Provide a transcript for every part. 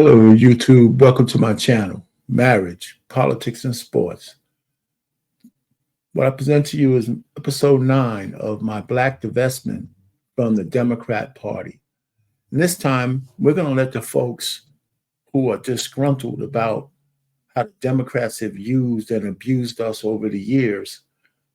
Hello, YouTube. Welcome to my channel, Marriage, Politics, and Sports. What I present to you is episode 9 of my Black Divestment from the Democrat Party. And this time, we're going to let the folks who are disgruntled about how the Democrats have used and abused us over the years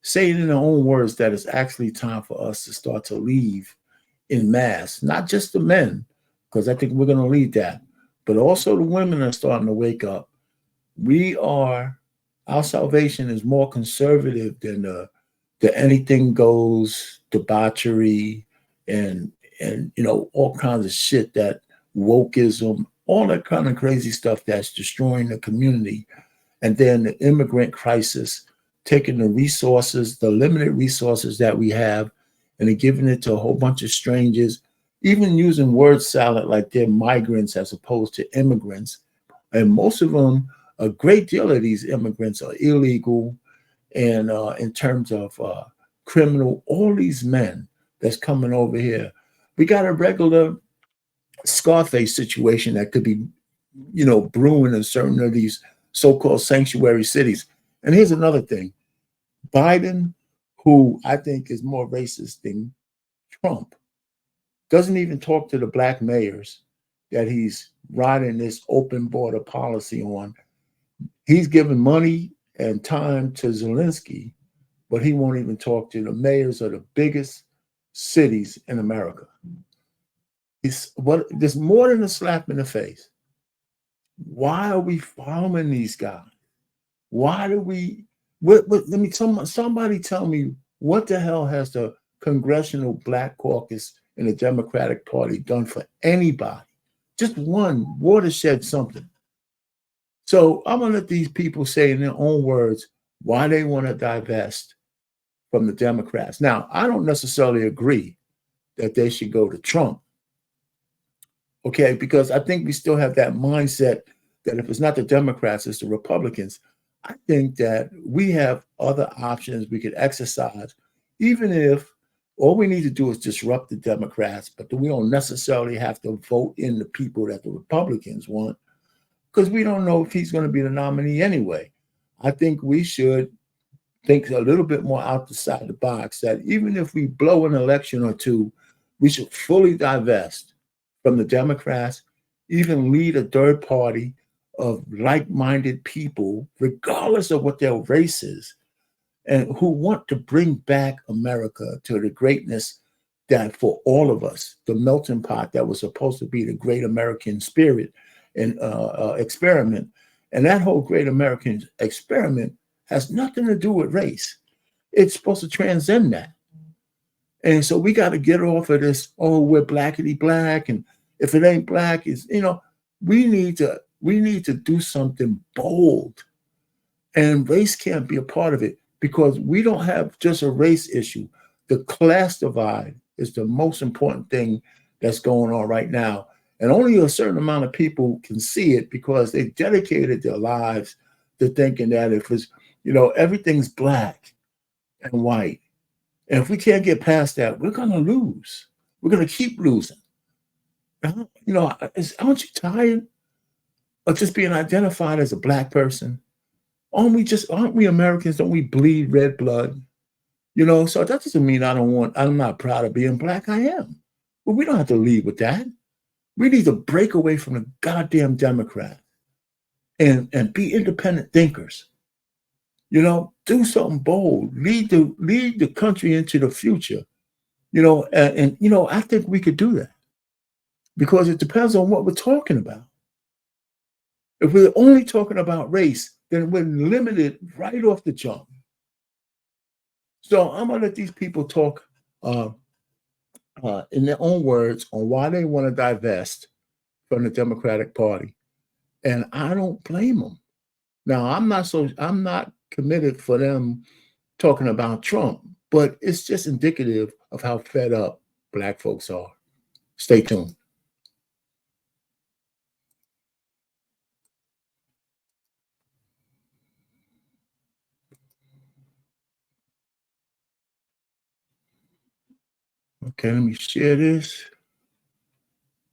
say it in their own words that it's actually time for us to start to leave in mass, not just the men, because I think we're going to lead that, but also the women are starting to wake up. Our salvation is more conservative than the anything goes debauchery and all kinds of shit, that wokeism, all that kind of crazy stuff that's destroying the community. And then the immigrant crisis, taking the resources, the limited resources that we have, and then giving it to a whole bunch of strangers, even using word salad like they're migrants as opposed to immigrants. And most of them, a great deal of these immigrants are illegal. And in terms of criminal, all these men that's coming over here, we got a regular Scarface situation that could be, brewing in certain of these so-called sanctuary cities. And here's another thing. Biden, who I think is more racist than Trump, doesn't even talk to the black mayors that he's riding this open border policy on. He's giving money and time to Zelensky, but he won't even talk to the mayors of the biggest cities in America. There's more than a slap in the face. Why are we following these guys? Why do we? Somebody tell me, what the hell has the Congressional Black Caucus in the Democratic Party done for anybody? Just one watershed something. So I'm gonna let these people say in their own words why they want to divest from the Democrats. Now, I don't necessarily agree that they should go to Trump. Okay, because I think we still have that mindset that if it's not the Democrats, it's the Republicans. I think that we have other options we could exercise, even if all we need to do is disrupt the Democrats, but we don't necessarily have to vote in the people that the Republicans want, because we don't know if he's going to be the nominee anyway. I think we should think a little bit more outside the box, that even if we blow an election or two, we should fully divest from the Democrats, even lead a third party of like-minded people, regardless of what their race is, and who want to bring back America to the greatness that for all of us, the melting pot that was supposed to be the great American spirit and experiment. And that whole great American experiment has nothing to do with race. It's supposed to transcend that. And so we got to get off of this, oh, we're blackity black. And if it ain't black, we need to do something bold. And race can't be a part of it, because we don't have just a race issue. The class divide is the most important thing that's going on right now. And only a certain amount of people can see it, because they dedicated their lives to thinking that if it's, everything's black and white. And if we can't get past that, we're going to lose. We're going to keep losing. Aren't you tired of just being identified as a black person? Aren't we Americans? Don't we bleed red blood? So that doesn't mean I'm not proud of being black. I am. But we don't have to lead with that. We need to break away from the goddamn Democrat and be independent thinkers. Do something bold. Lead the country into the future. I think we could do that, because it depends on what we're talking about. If we're only talking about race, then we're limited right off the jump. So I'm gonna let these people talk in their own words on why they want to divest from the Democratic Party, and I don't blame them. Now, I'm not committed for them talking about Trump, but it's just indicative of how fed up black folks are. Stay tuned. Okay, let me share this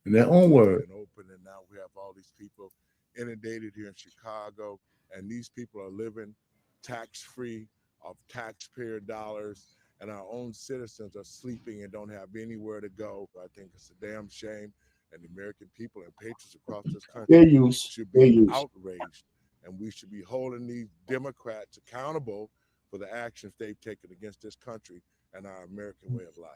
in their own word. Open and now we have all these people inundated here in Chicago, and these people are living tax-free of taxpayer dollars, and our own citizens are sleeping and don't have anywhere to go. I think it's a damn shame, and the American people and patriots across this country should be outraged, and we should be holding these Democrats accountable for the actions they've taken against this country and our American way of life.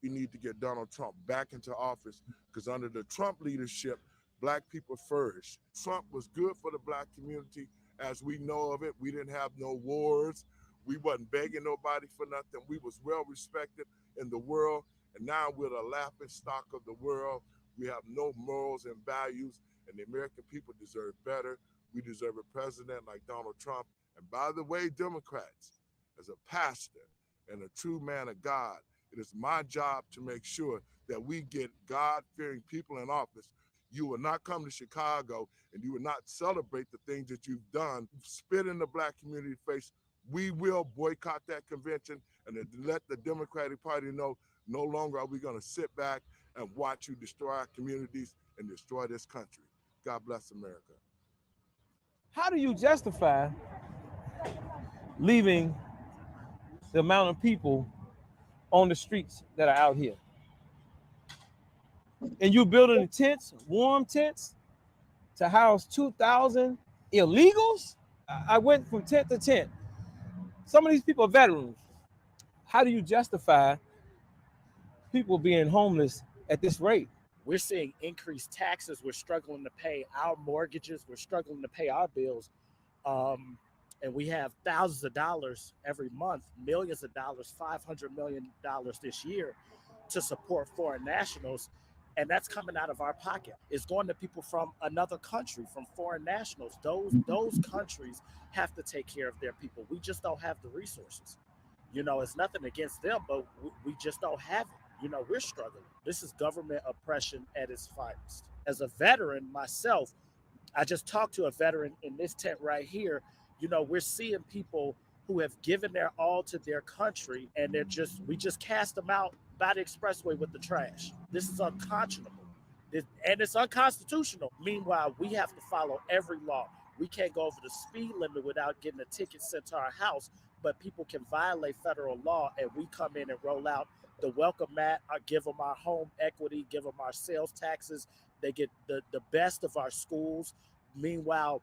We need to get Donald Trump back into office, because under the Trump leadership, black people flourished. Trump was good for the black community as we know of it. We didn't have no wars. We wasn't begging nobody for nothing. We was well respected in the world, and now we're the laughing stock of the world. We have no morals and values, and the American people deserve better. We deserve a president like Donald Trump. And by the way, Democrats, as a pastor and a true man of God, it is my job to make sure that we get God-fearing people in office. You will not come to Chicago and you will not celebrate the things that you've done, spit in the black community face. We will boycott that convention and let the Democratic Party know no longer are we going to sit back and watch you destroy our communities and destroy this country. God bless America. How do you justify leaving the amount of people on the streets that are out here? And you building tents, warm tents, to house 2,000 illegals? I went from tent to tent. Some of these people are veterans. How do you justify people being homeless at this rate? We're seeing increased taxes. We're struggling to pay our mortgages. We're struggling to pay our bills. And we have thousands of dollars every month, millions of dollars, $500 million this year to support foreign nationals. And that's coming out of our pocket. It's going to people from another country, from foreign nationals. Those countries have to take care of their people. We just don't have the resources. You know, it's nothing against them, but we just don't have it. You know, we're struggling. This is government oppression at its finest. As a veteran myself, I just talked to a veteran in this tent right here. You know, we're seeing people who have given their all to their country, and we just cast them out by the expressway with the trash. This is unconscionable. And it's unconstitutional. Meanwhile, we have to follow every law. We can't go over the speed limit without getting a ticket sent to our house, but people can violate federal law, and we come in and roll out the welcome mat, give them our home equity, give them our sales taxes. They get the best of our schools. Meanwhile,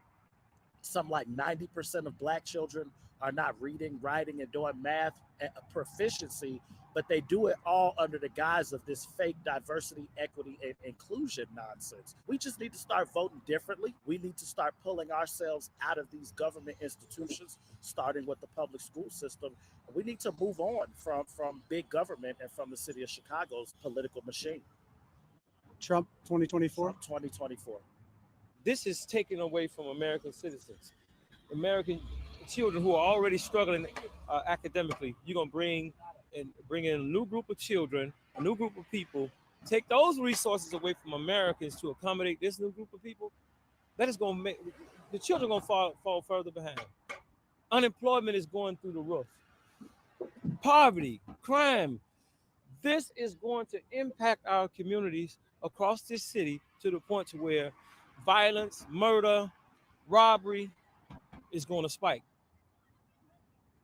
some like 90% of black children are not reading, writing, and doing math proficiency, but they do it all under the guise of this fake diversity, equity, and inclusion nonsense. We just need to start voting differently. We need to start pulling ourselves out of these government institutions, starting with the public school system. We need to move on from big government and from the city of Chicago's political machine. Trump 2024? Trump 2024. This is taken away from American citizens, American children who are already struggling academically. You're going to bring in a new group of children, a new group of people, take those resources away from Americans to accommodate this new group of people. That is going to make the children going to fall further behind. Unemployment is going through the roof. Poverty, crime. This is going to impact our communities across this city to the point to where violence, murder, robbery is going to spike.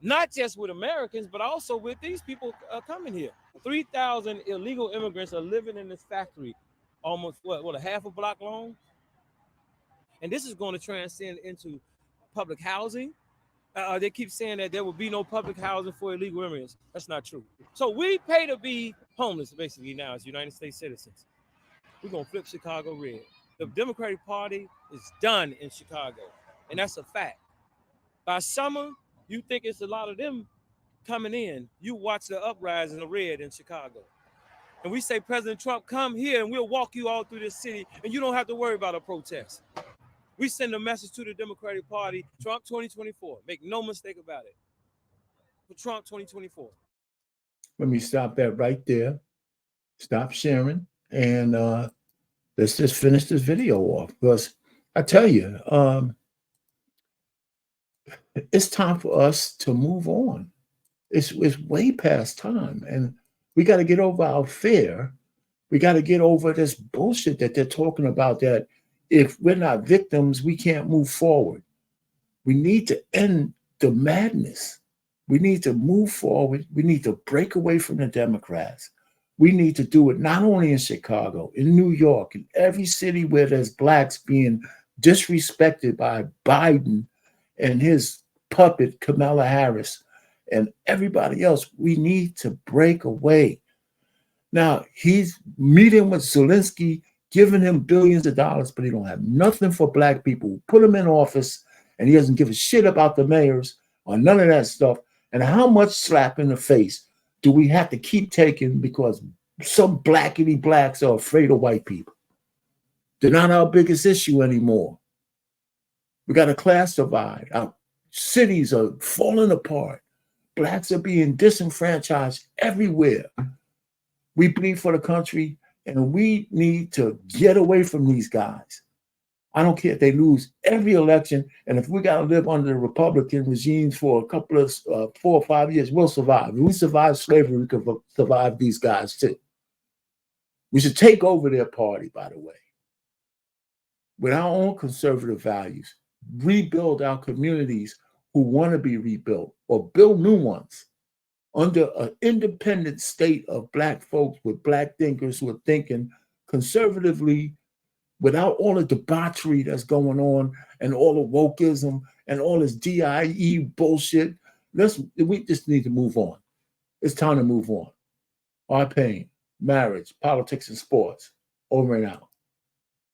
Not just with Americans, but also with these people coming here. 3,000 illegal immigrants are living in this factory, almost a half a block long. And this is going to transcend into public housing. They keep saying that there will be no public housing for illegal immigrants. That's not true. So we pay to be homeless, basically, now as United States citizens. We're going to flip Chicago red. The Democratic Party is done in Chicago, and that's a fact. By summer, you think it's a lot of them coming in. You watch the uprising of red in Chicago. And we say, President Trump, come here and we'll walk you all through this city, and you don't have to worry about a protest. We send a message to the Democratic Party, Trump 2024. Make no mistake about it. For Trump 2024. Let me stop that right there. Stop sharing. And let's just finish this video off. Because I tell you, it's time for us to move on. It's way past time. And we got to get over our fear. We got to get over this bullshit that they're talking about, that If we're not victims, we can't move forward. We need to end the madness. We need to move forward. We need to break away from the Democrats. We need to do it not only in Chicago, in New York, in every city where there's blacks being disrespected by Biden and his puppet, Kamala Harris, and everybody else. We need to break away. Now, he's meeting with Zelensky, giving him billions of dollars, but he don't have nothing for black people. Put him in office, and he doesn't give a shit about the mayors or none of that stuff. And how much slap in the face do we have to keep taking because some blackity blacks are afraid of white people? They're not our biggest issue anymore. We got a class divide. Our cities are falling apart. Blacks are being disenfranchised everywhere. We bleed for the country, and we need to get away from these guys. I don't care if they lose every election, and if we got to live under the Republican regimes for a couple of 4 or 5 years, we'll survive. If we survive slavery, we can survive these guys too. We should take over their party, by the way, with our own conservative values, rebuild our communities who want to be rebuilt, or build new ones under an independent state of black folks with black thinkers who are thinking conservatively without all the debauchery that's going on and all the wokeism and all this DIE bullshit. We just need to move on. It's time to move on. Our pain, marriage, politics, and sports. Over and out.